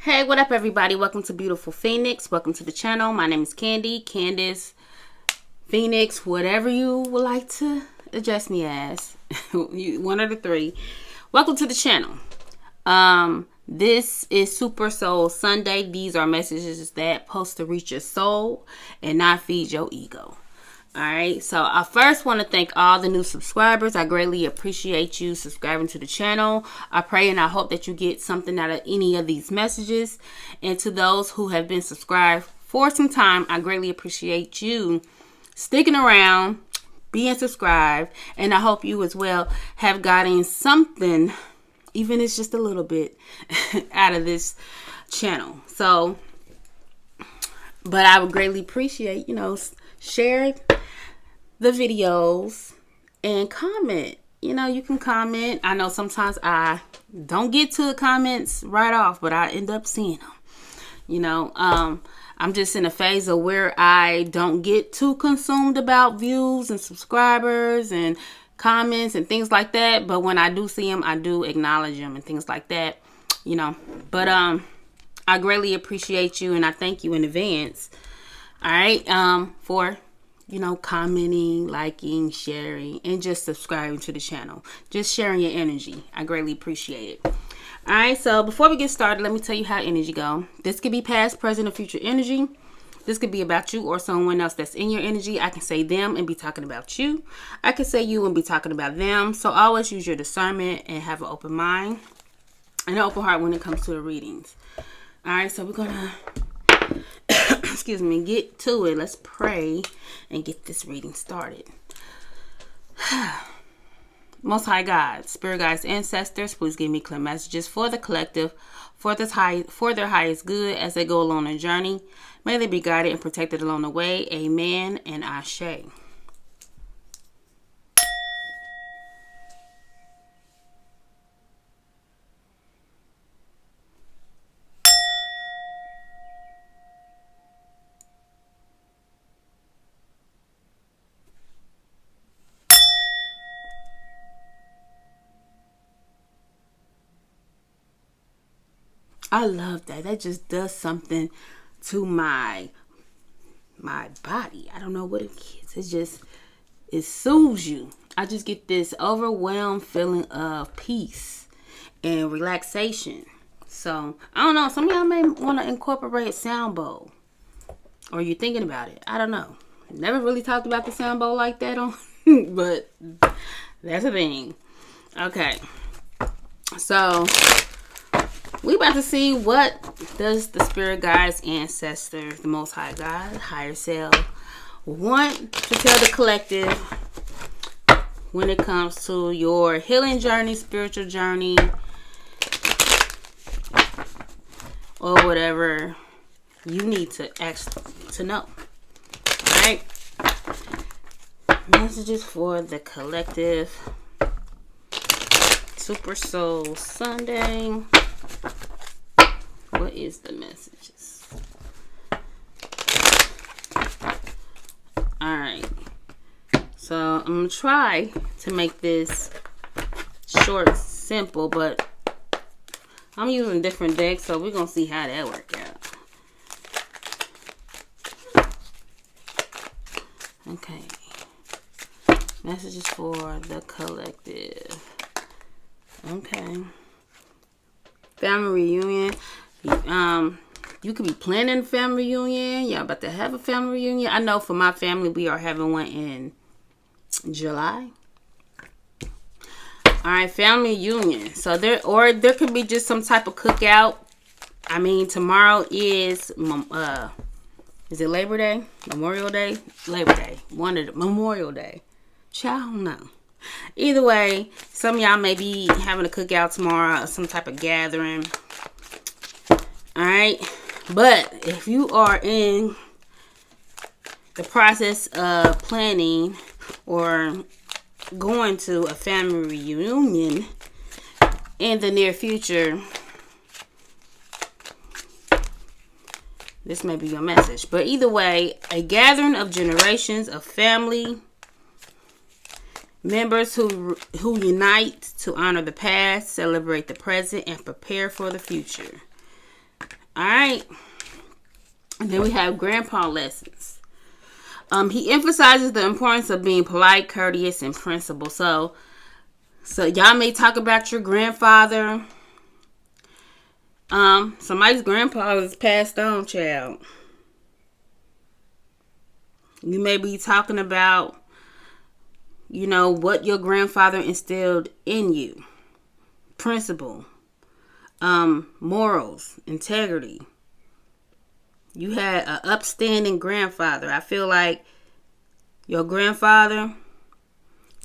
Hey, what up everybody? Welcome to Beautiful Phoenix. Welcome to the channel. My name is Candy, Candace, Phoenix, whatever you would like to address me as. One of the three. Welcome to the channel. This is Super Soul Sunday. These are messages that supposed to reach your soul and not feed your ego. Alright, so I first want to thank all the new subscribers. I greatly appreciate you subscribing to the channel. I pray and I hope that you get something out of any of these messages. And to those who have been subscribed for some time, I greatly appreciate you sticking around, being subscribed, and I hope you as well have gotten something, even if it's just a little bit, out of this channel. So, but I would greatly appreciate, share the videos and comment. You can comment. I know sometimes I don't get to the comments right off, but I end up seeing them. I'm just in a phase of where I don't get too consumed about views and subscribers and comments and things like that. But when I do see them, I do acknowledge them and things like that. But I greatly appreciate you and I thank you in advance. All right, for commenting, liking, sharing, and just subscribing to the channel. Just sharing your energy. I greatly appreciate it. Alright, so before we get started, let me tell you how energy go. This could be past, present, or future energy. This could be about you or someone else that's in your energy. I can say them and be talking about you. I can say you and be talking about them. So always use your discernment and have an open mind and an open heart when it comes to the readings. Alright, so we're going to get to it. Let's pray and get this reading started. Most High God, Spirit Guides, Ancestors, please give me clear messages for the collective, for their highest good as they go along their journey. May they be guided and protected along the way. Amen and Ashe. I love that. That just does something to my body. I don't know what it is. It soothes you. I just get this overwhelmed feeling of peace and relaxation. So, I don't know. Some of y'all may want to incorporate sound bowl. Or you're thinking about it. I don't know. Never really talked about the sound bowl like that on, but that's a thing. Okay. So, we about to see what does the Spirit Guides, Ancestors, the Most High God, Higher Self want to tell the collective when it comes to your healing journey, spiritual journey, or whatever you need to know. All right. Messages for the collective. Super Soul Sunday. What is the messages? Alright. So, I'm going to try to make this short, simple, but I'm using different decks, so we're going to see how that works out. Okay. Messages for the collective. Okay. Family reunion. You could be planning a family reunion. Y'all about to have a family reunion. I know for my family, we are having one in July. Alright, family reunion. So there could be just some type of cookout. I mean, tomorrow is it Labor Day? Memorial Day? Labor Day. One of the Memorial Day. Child, I don't know. Either way, some of y'all may be having a cookout tomorrow or some type of gathering. Alright, but if you are in the process of planning or going to a family reunion in the near future, this may be your message. But either way, a gathering of generations of family members who unite to honor the past, celebrate the present, and prepare for the future. Alright. And then we have grandpa lessons. He emphasizes the importance of being polite, courteous, and principled. So y'all may talk about your grandfather. Somebody's grandpa is passed on, child. You may be talking about, what your grandfather instilled in you. Principle. Morals. Integrity. You had an upstanding grandfather. I feel like your grandfather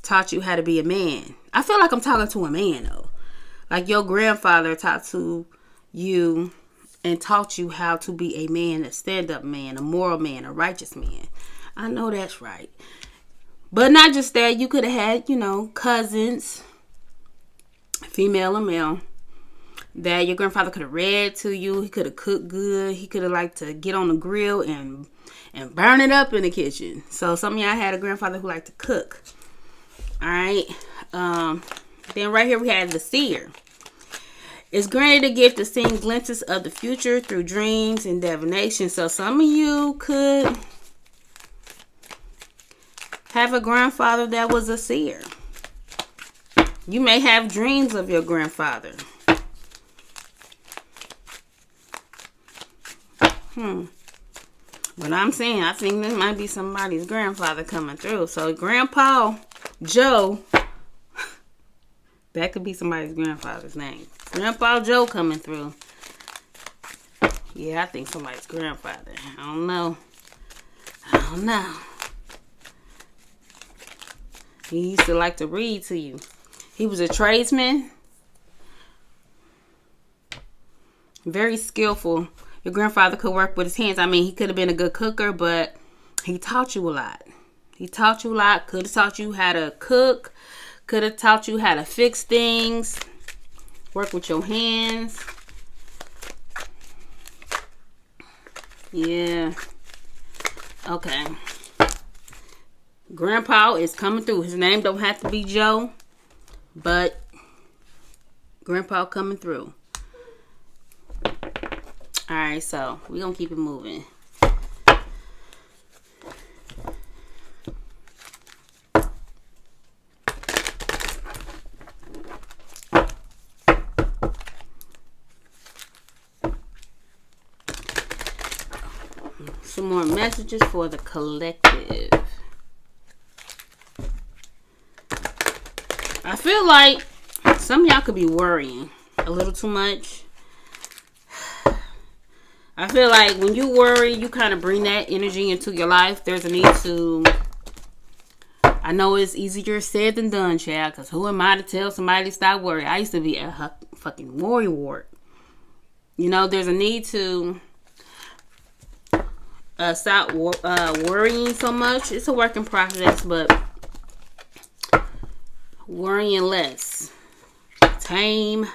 taught you how to be a man. I feel like I'm talking to a man, though. Like your grandfather taught to you and taught you how to be a man, a stand-up man, a moral man, a righteous man. I know that's right. But not just that. You could have had, cousins, female or male, that your grandfather could have read to you. He could have cooked good. He could have liked to get on the grill and burn it up in the kitchen. So some of y'all had a grandfather who liked to cook. All right. Then right here we had the seer. It's granted a gift of seeing glimpses of the future through dreams and divination. So some of you could have a grandfather that was a seer. You may have dreams of your grandfather. But I'm saying, I think this might be somebody's grandfather coming through. So Grandpa Joe, that could be somebody's grandfather's name. Grandpa Joe coming through. Yeah, I think somebody's grandfather. I don't know. He used to like to read to you. He was a tradesman. Very skillful. Your grandfather could work with his hands. I mean, he could have been a good cooker, but he taught you a lot. Could have taught you how to cook. Could have taught you how to fix things. Work with your hands. Yeah. Okay. Grandpa is coming through. His name don't have to be Joe, but Grandpa coming through. Alright, so we're going to keep it moving. Some more messages for the collective. I feel like some of y'all could be worrying a little too much. I feel like when you worry, you kind of bring that energy into your life. There's a need to... I know it's easier said than done, child. Because who am I to tell somebody to stop worrying? I used to be a fucking worry wart. There's a need to stop worrying so much. It's a work in progress, but worrying less. Tame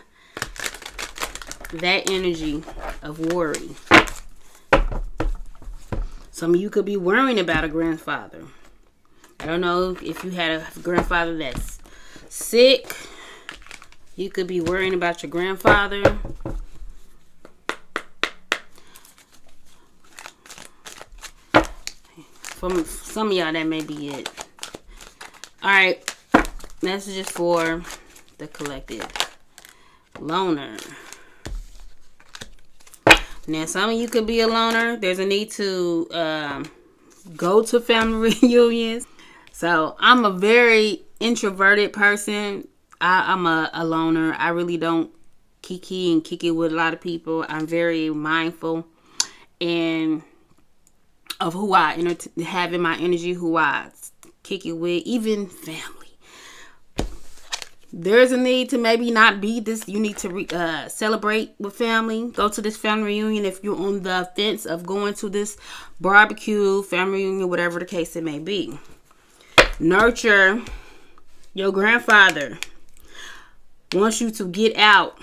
that energy of worry. Some of you could be worrying about a grandfather. I don't know if you had a grandfather that's sick. You could be worrying about your grandfather. For some of y'all, that may be it. Alright. Messages for the collective. Loner. Now, some of you could be a loner. There's a need to go to family reunions. So, I'm a very introverted person. I'm a loner. I really don't kick it with a lot of people. I'm very mindful and of who I have in my energy, who I kick it with, even family. There's a need to maybe not be this. You need to celebrate with family. Go to this family reunion if you're on the fence of going to this barbecue, family reunion, whatever the case it may be. Nurture your grandfather. Wants you to get out.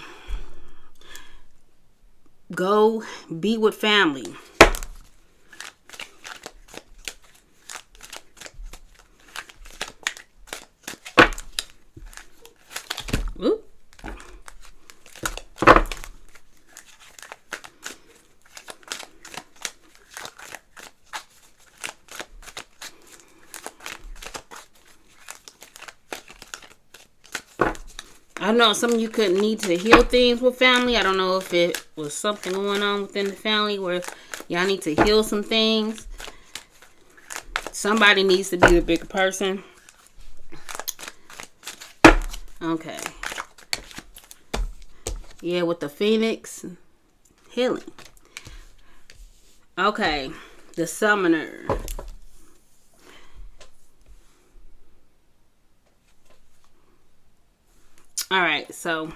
Go be with family. I know some of you could need to heal things with family. I don't know if it was something going on within the family where y'all need to heal some things. Somebody needs to be the bigger person. Okay. Yeah, with the Phoenix, healing. Okay, the Summoner. Alright, so.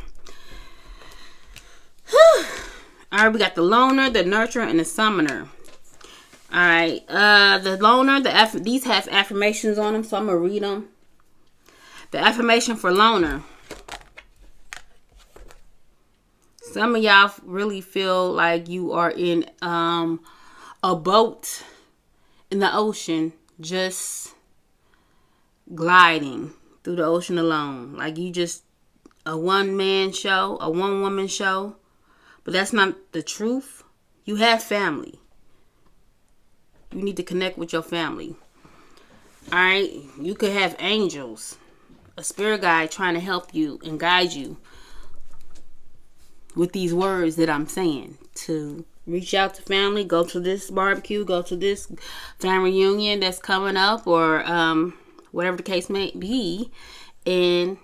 Alright, we got the Loner, the Nurturer, and the Summoner. Alright, the Loner, these have affirmations on them, so I'm going to read them. The affirmation for Loner. Some of y'all really feel like you are in a boat in the ocean, just gliding through the ocean alone. Like you just a one-man show, a one-woman show. But that's not the truth. You have family. You need to connect with your family. Alright? You could have angels, a spirit guide trying to help you and guide you with these words that I'm saying. To reach out to family, go to this barbecue, go to this family reunion that's coming up, or whatever the case may be. And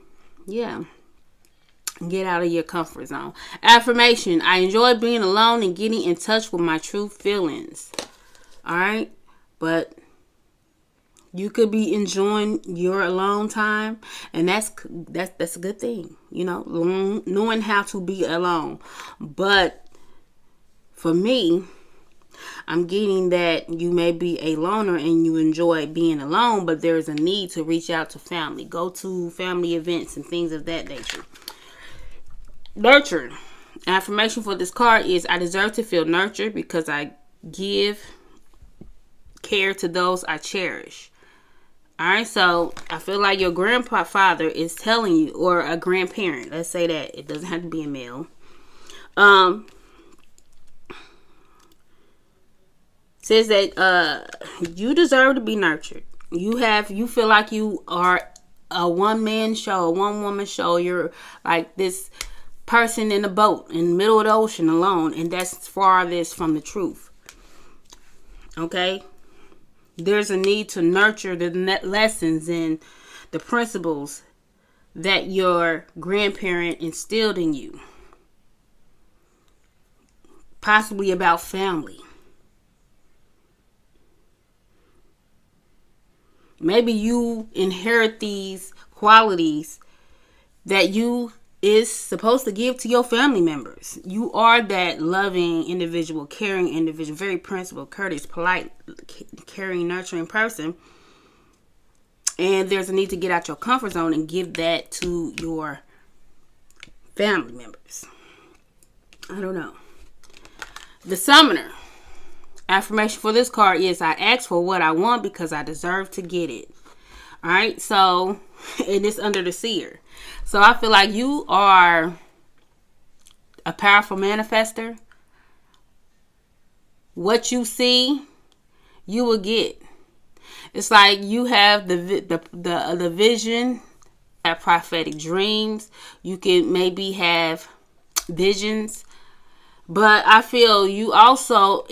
yeah, get out of your comfort zone. Affirmation. I enjoy being alone and getting in touch with my true feelings. Alright? But you could be enjoying your alone time, and that's a good thing, you know, knowing how to be alone. But for me, I'm getting that you may be a loner and you enjoy being alone, but there's a need to reach out to family, go to family events and things of that nature. Nurtured. Affirmation for this card is I deserve to feel nurtured because I give care to those I cherish. Alright, so I feel like your grandfather is telling you, or a grandparent, let's say that. It doesn't have to be a male. Says that you deserve to be nurtured. You feel like you are a one-man show, a one-woman show. You're like this person in a boat in the middle of the ocean alone, and that's farthest from the truth. Okay? There's a need to nurture the lessons and the principles that your grandparent instilled in you. Possibly about family. Maybe you inherit these qualities that you is supposed to give to your family members. You are that loving individual, caring individual, very principled, courteous, polite, caring, nurturing person. And there's a need to get out your comfort zone and give that to your family members. I don't know. The Summoner. Affirmation for this card is I ask for what I want because I deserve to get it. Alright, so, and it's under the Seer. So I feel like you are a powerful manifester. What you see, you will get. It's like you have the vision, have prophetic dreams. You can maybe have visions. But I feel you also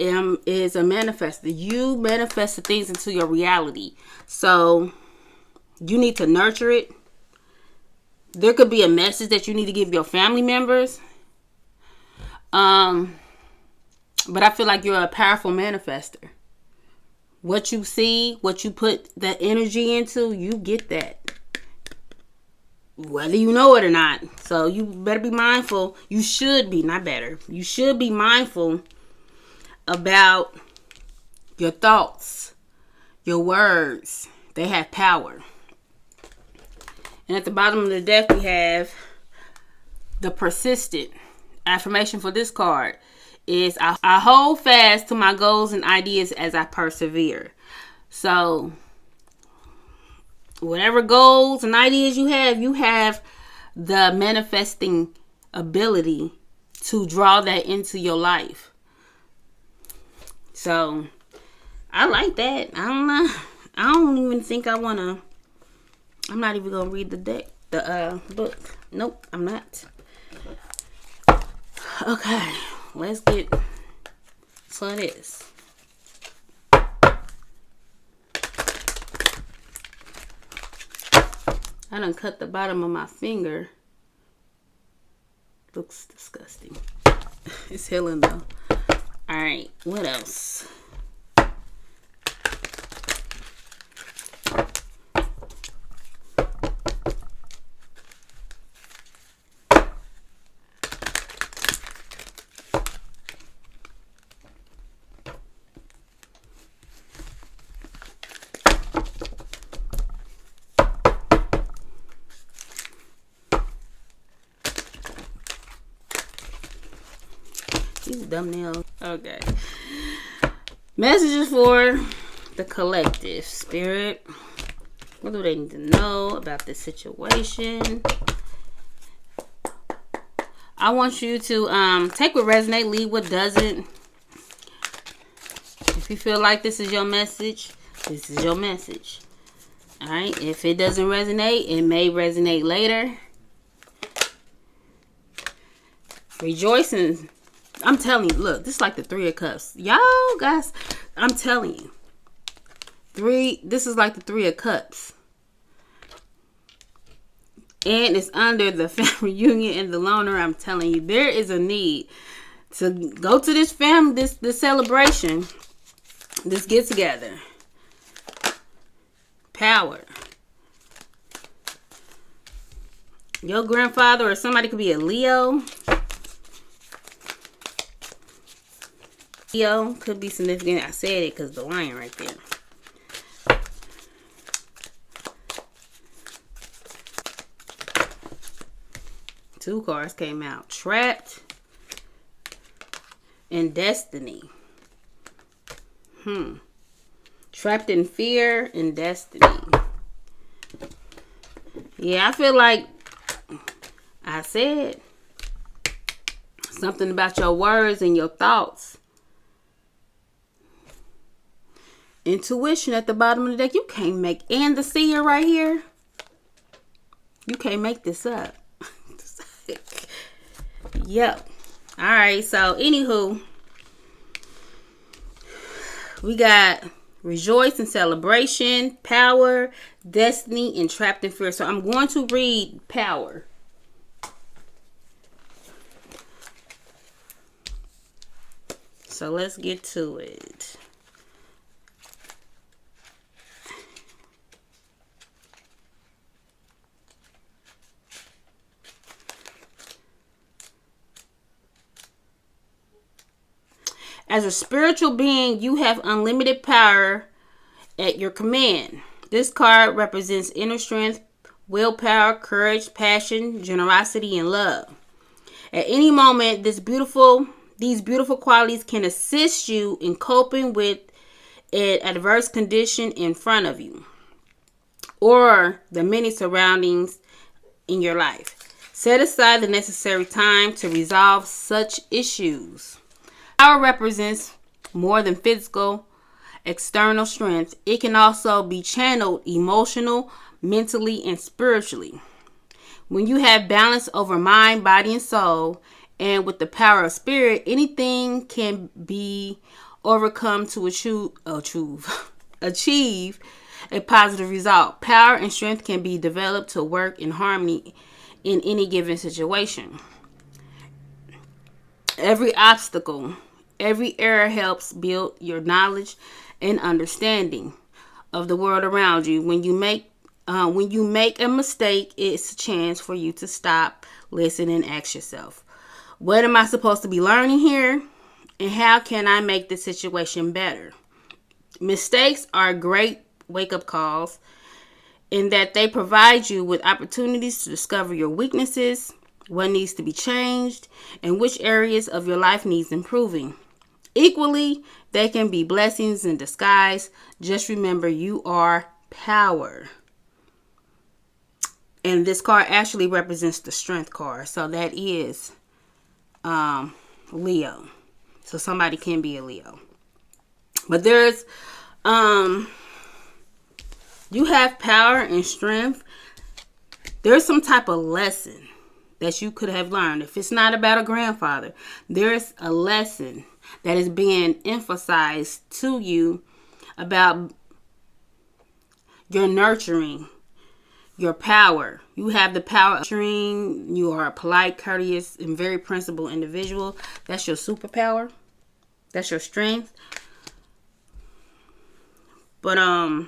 is a manifester. You manifest the things into your reality. So you need to nurture it. There could be a message that you need to give your family members. But I feel like you're a powerful manifester. What you see, what you put that energy into, you get that. Whether you know it or not. So you better be mindful. You should be, not better. You should be mindful about your thoughts, your words. They have power. And at the bottom of the deck, we have the Persistent. Affirmation for this card is I hold fast to my goals and ideas as I persevere. So whatever goals and ideas you have the manifesting ability to draw that into your life. So I like that. I don't know. I don't even think I want to. I'm not even going to read the book. Nope, I'm not. Okay, let's get to this. I done cut the bottom of my finger. Looks disgusting. It's healing though. Alright, what else? These dumb nails. Okay. Messages for the collective. Spirit. What do they need to know about this situation? I want you to take what resonates, leave what doesn't. If you feel like this is your message, this is your message. Alright? If it doesn't resonate, it may resonate later. Rejoicing. I'm telling you, look, this is like the 3 of Cups. Y'all guys, I'm telling you. This is like the 3 of Cups. And it's under the family reunion and the loner. I'm telling you, there is a need to go to this family, this celebration, this get together. Power. Your grandfather or somebody could be a Leo. Leo could be significant. I said it because the lion right there. Two cards came out. Trapped and destiny. Trapped in fear and destiny. Yeah, I feel like I said something about your words and your thoughts. Intuition at the bottom of the deck. You can't make, and the seer right here. You can't make this up. Yep. Alright, so anywho, we got rejoice and celebration, power, destiny, and trapped in fear. So I'm going to read power. So let's get to it. As a spiritual being, you have unlimited power at your command. This card represents inner strength, willpower, courage, passion, generosity, and love. At any moment, these beautiful qualities can assist you in coping with an adverse condition in front of you or the many surroundings in your life. Set aside the necessary time to resolve such issues. Power represents more than physical, external strength. It can also be channeled emotional, mentally, and spiritually. When you have balance over mind, body, and soul, and with the power of spirit, anything can be overcome to achieve a positive result. Power and strength can be developed to work in harmony in any given situation. Every obstacle, every error helps build your knowledge and understanding of the world around you. When you make a mistake, it's a chance for you to stop, listen, and ask yourself, what am I supposed to be learning here? And how can I make the situation better? Mistakes are great wake-up calls in that they provide you with opportunities to discover your weaknesses, what needs to be changed, and which areas of your life needs improving. Equally, they can be blessings in disguise. Just remember, you are power. And this card actually represents the strength card. So that is Leo. So somebody can be a Leo. But there's you have power and strength. There's some type of lesson that you could have learned. If it's not about a grandfather, there's a lesson that is being emphasized to you about your nurturing, your power. You have the power of nurturing. You are a polite, courteous, and very principled individual. That's your superpower. That's your strength. But I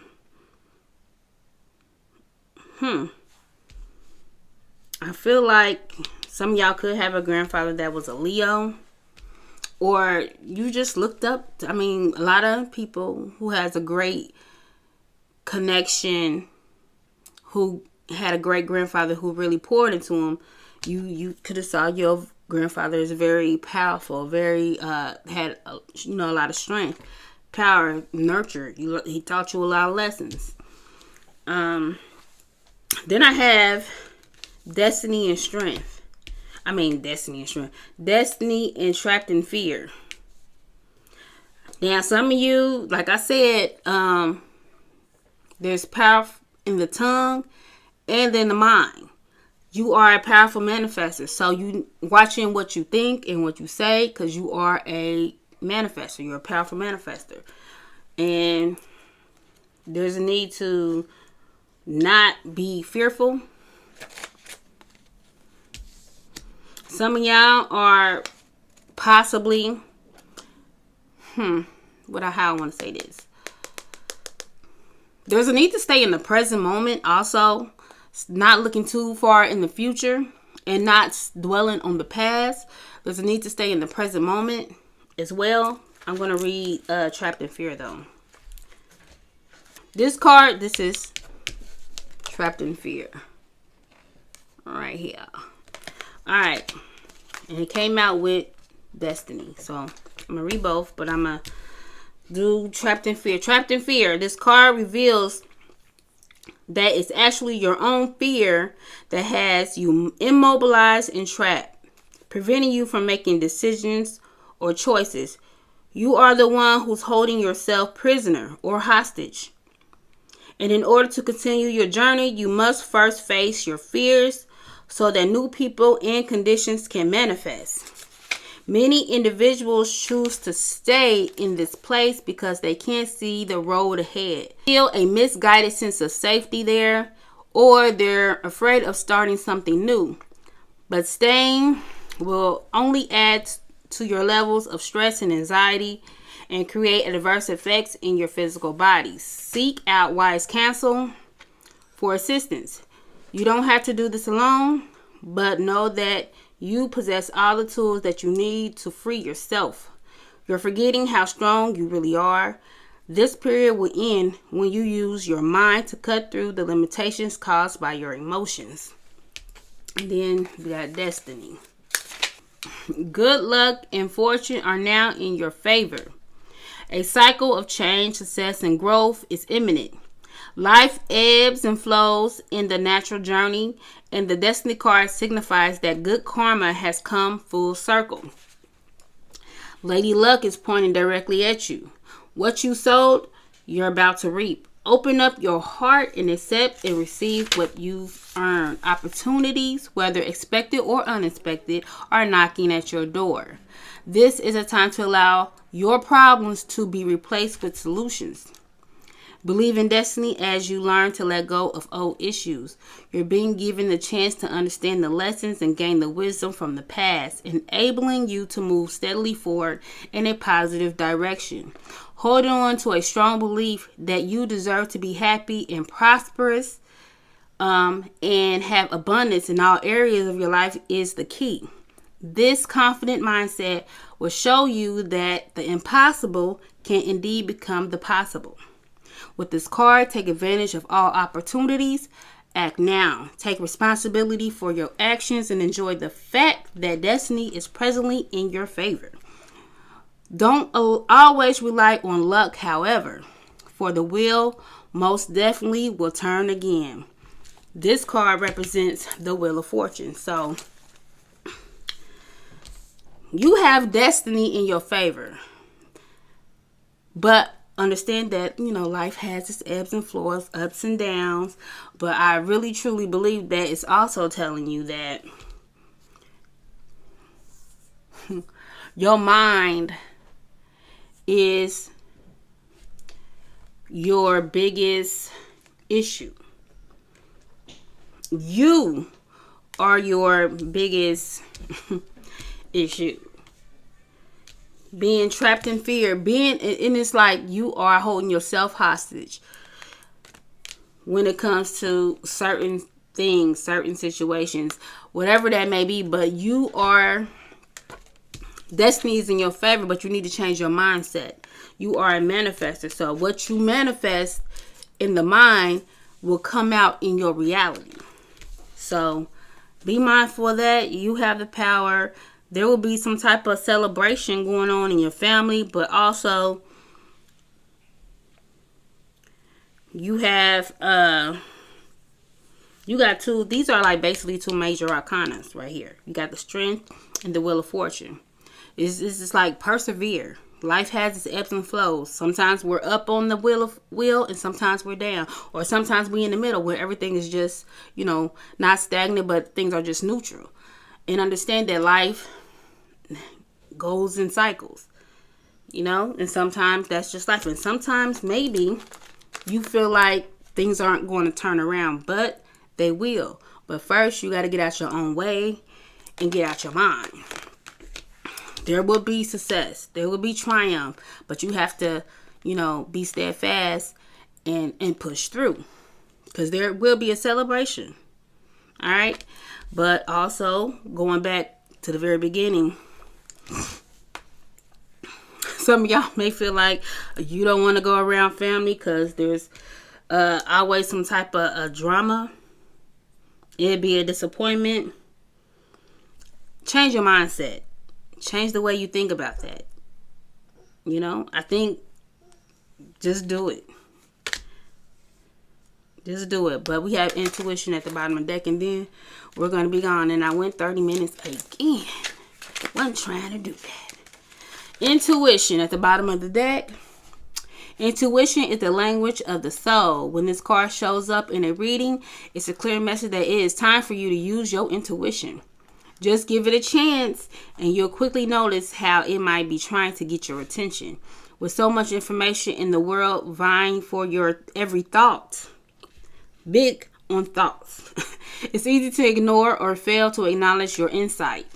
feel like some of y'all could have a grandfather that was a Leo, or you just looked up. I mean, a lot of people who has a great connection, who had a great grandfather who really poured into him. You could have saw your grandfather is very powerful, very had a lot of strength, power, nurture. He taught you a lot of lessons. Then I have destiny and strength. Destiny and trapped in fear. Now, some of you, like I said, there's power in the tongue and in the mind. You are a powerful manifester. So you watching what you think and what you say, because you are a manifester. You're a powerful manifester. And there's a need to not be fearful. Some of y'all are possibly, how I want to say this. There's a need to stay in the present moment also. Not looking too far in the future and not dwelling on the past. There's a need to stay in the present moment as well. I'm going to read Trapped in Fear though. This card, this is Trapped in Fear. Right here. Alright. And it came out with Destiny. So I'm going to read both, but I'm going to do Trapped in Fear. Trapped in Fear. This card reveals that it's actually your own fear that has you immobilized and trapped, preventing you from making decisions or choices. You are the one who's holding yourself prisoner or hostage. And in order to continue your journey, you must first face your fears so that new people and conditions can manifest. Many individuals choose to stay in this place because they can't see the road ahead. Feel a misguided sense of safety there, or they're afraid of starting something new. But staying will only add to your levels of stress and anxiety and create adverse effects in your physical bodies. Seek out wise counsel for assistance. You don't have to do this alone, but know that you possess all the tools that you need to free yourself. You're forgetting how strong you really are. This period will end when you use your mind to cut through the limitations caused by your emotions. And then we got Destiny. Good luck and fortune are now in your favor. A cycle of change, success, and growth is imminent. Life ebbs and flows in the natural journey, and the Destiny card signifies that good karma has come full circle. Lady Luck is pointing directly at you. What you sowed, you're about to reap. Open up your heart and accept and receive what you've earned. Opportunities, whether expected or unexpected, are knocking at your door. This is a time to allow your problems to be replaced with solutions. Believe in destiny as you learn to let go of old issues. You're being given the chance to understand the lessons and gain the wisdom from the past, enabling you to move steadily forward in a positive direction. Holding on to a strong belief that you deserve to be happy and prosperous and have abundance in all areas of your life is the key. This confident mindset will show you that the impossible can indeed become the possible. With this card, take advantage of all opportunities. Act now. Take responsibility for your actions and enjoy the fact that destiny is presently in your favor. Don't always rely on luck, however, for the wheel most definitely will turn again. This card represents the Wheel of Fortune. So, you have destiny in your favor. But understand that, life has its ebbs and flows, ups and downs. But I really, truly believe that it's also telling you that Your mind is your biggest issue. You are your biggest issue. Being trapped in fear, and it's like you are holding yourself hostage when it comes to certain things, certain situations, whatever that may be. But you are, destiny is in your favor, but you need to change your mindset. You are a manifester. So what you manifest in the mind will come out in your reality. So be mindful of that. You have the power. There will be some type of celebration going on in your family, but also you have you got two. These are like basically two major arcanas right here. You got the Strength and the Wheel of Fortune. This is like persevere. Life has its ebbs and flows. Sometimes we're up on the wheel and sometimes we're down. Or sometimes we're in the middle where everything is just, not stagnant, but things are just neutral. And understand that life goes in cycles. And sometimes that's just life. And sometimes maybe you feel like things aren't going to turn around, but they will. But first, you got to get out your own way and get out your mind. There will be success. There will be triumph. But you have to, be steadfast and push through. Because there will be a celebration. All right? But also, going back to the very beginning, some of y'all may feel like you don't want to go around family because there's always some type of drama. It'd be a disappointment. Change your mindset. Change the way you think about that. I think just do it. Just do it. But we have intuition at the bottom of the deck, and then we're going to be gone. And I went 30 minutes again. Wasn't trying to do that. Intuition at the bottom of the deck. Intuition is the language of the soul. When this card shows up in a reading, it's a clear message that it is time for you to use your intuition. Just give it a chance and you'll quickly notice how it might be trying to get your attention. With so much information in the world vying for your every thought, big on thoughts, it's easy to ignore or fail to acknowledge your insight.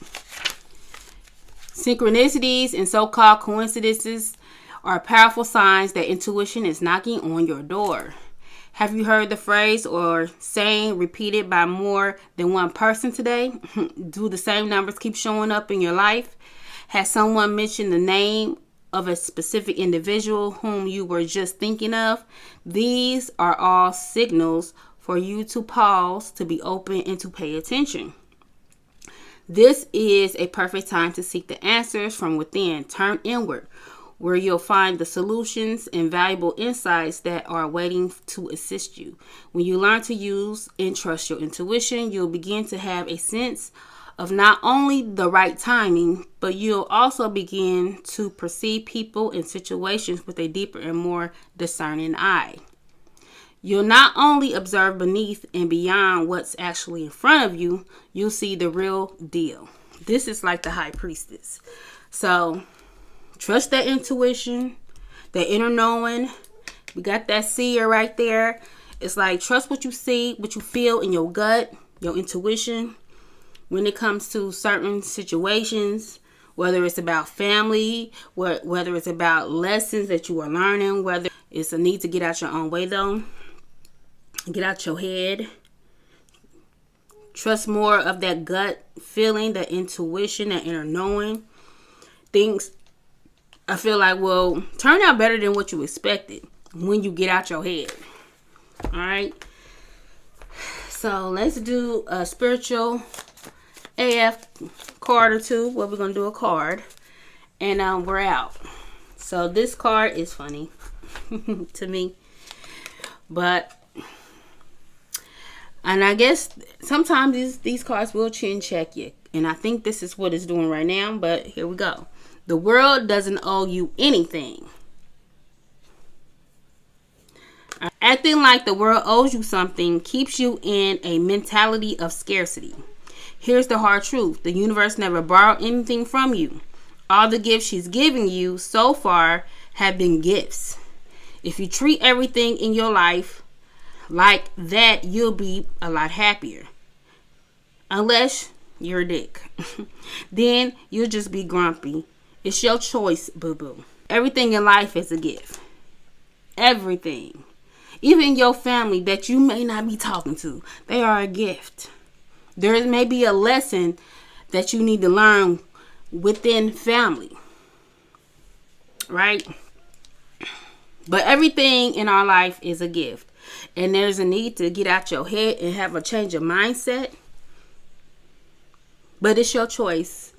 Synchronicities and so-called coincidences are powerful signs that intuition is knocking on your door. Have you heard the phrase or saying repeated by more than one person today? Do the same numbers keep showing up in your life? Has someone mentioned the name of a specific individual whom you were just thinking of? These are all signals for you to pause, to be open, and to pay attention. This is a perfect time to seek the answers from within. Turn inward, where you'll find the solutions and valuable insights that are waiting to assist you. When you learn to use and trust your intuition, you'll begin to have a sense of not only the right timing, but you'll also begin to perceive people and situations with a deeper and more discerning eye. You'll not only observe beneath and beyond what's actually in front of you, you'll see the real deal. This is like the High Priestess. So, trust that intuition, that inner knowing. We got that seer right there. It's like trust what you see, what you feel in your gut, your intuition. When it comes to certain situations, whether it's about family, whether it's about lessons that you are learning, whether it's a need to get out your own way though. Get out your head. Trust more of that gut feeling, that intuition, that inner knowing. Things I feel like will turn out better than what you expected when you get out your head. Alright. So let's do a spiritual AF card or two. Well, we're going to do a card. And we're out. So this card is funny to me. And I guess sometimes these cards will chin check you. And I think this is what it's doing right now. But here we go. The world doesn't owe you anything. Acting like the world owes you something keeps you in a mentality of scarcity. Here's the hard truth. The universe never borrowed anything from you. All the gifts she's giving you so far have been gifts. If you treat everything in your life like that, you'll be a lot happier. Unless you're a dick. Then you'll just be grumpy. It's your choice, boo-boo. Everything in life is a gift. Everything. Even your family that you may not be talking to, they are a gift. There may be a lesson that you need to learn within family. Right? But everything in our life is a gift. And there's a need to get out your head and have a change of mindset. But it's your choice.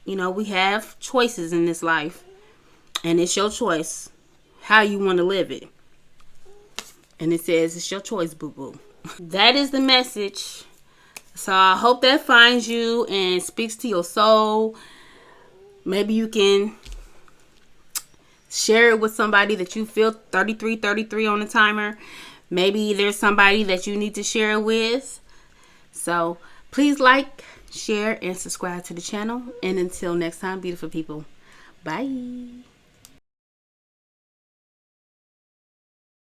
You know, we have choices in this life. And it's your choice how you want to live it. And it says it's your choice, boo-boo. That is the message. So I hope that finds you and speaks to your soul. Maybe you can share it with somebody that you feel 33 on the timer. Maybe there's somebody that you need to share it with. So please like, share, and subscribe to the channel. And until next time, beautiful people. Bye.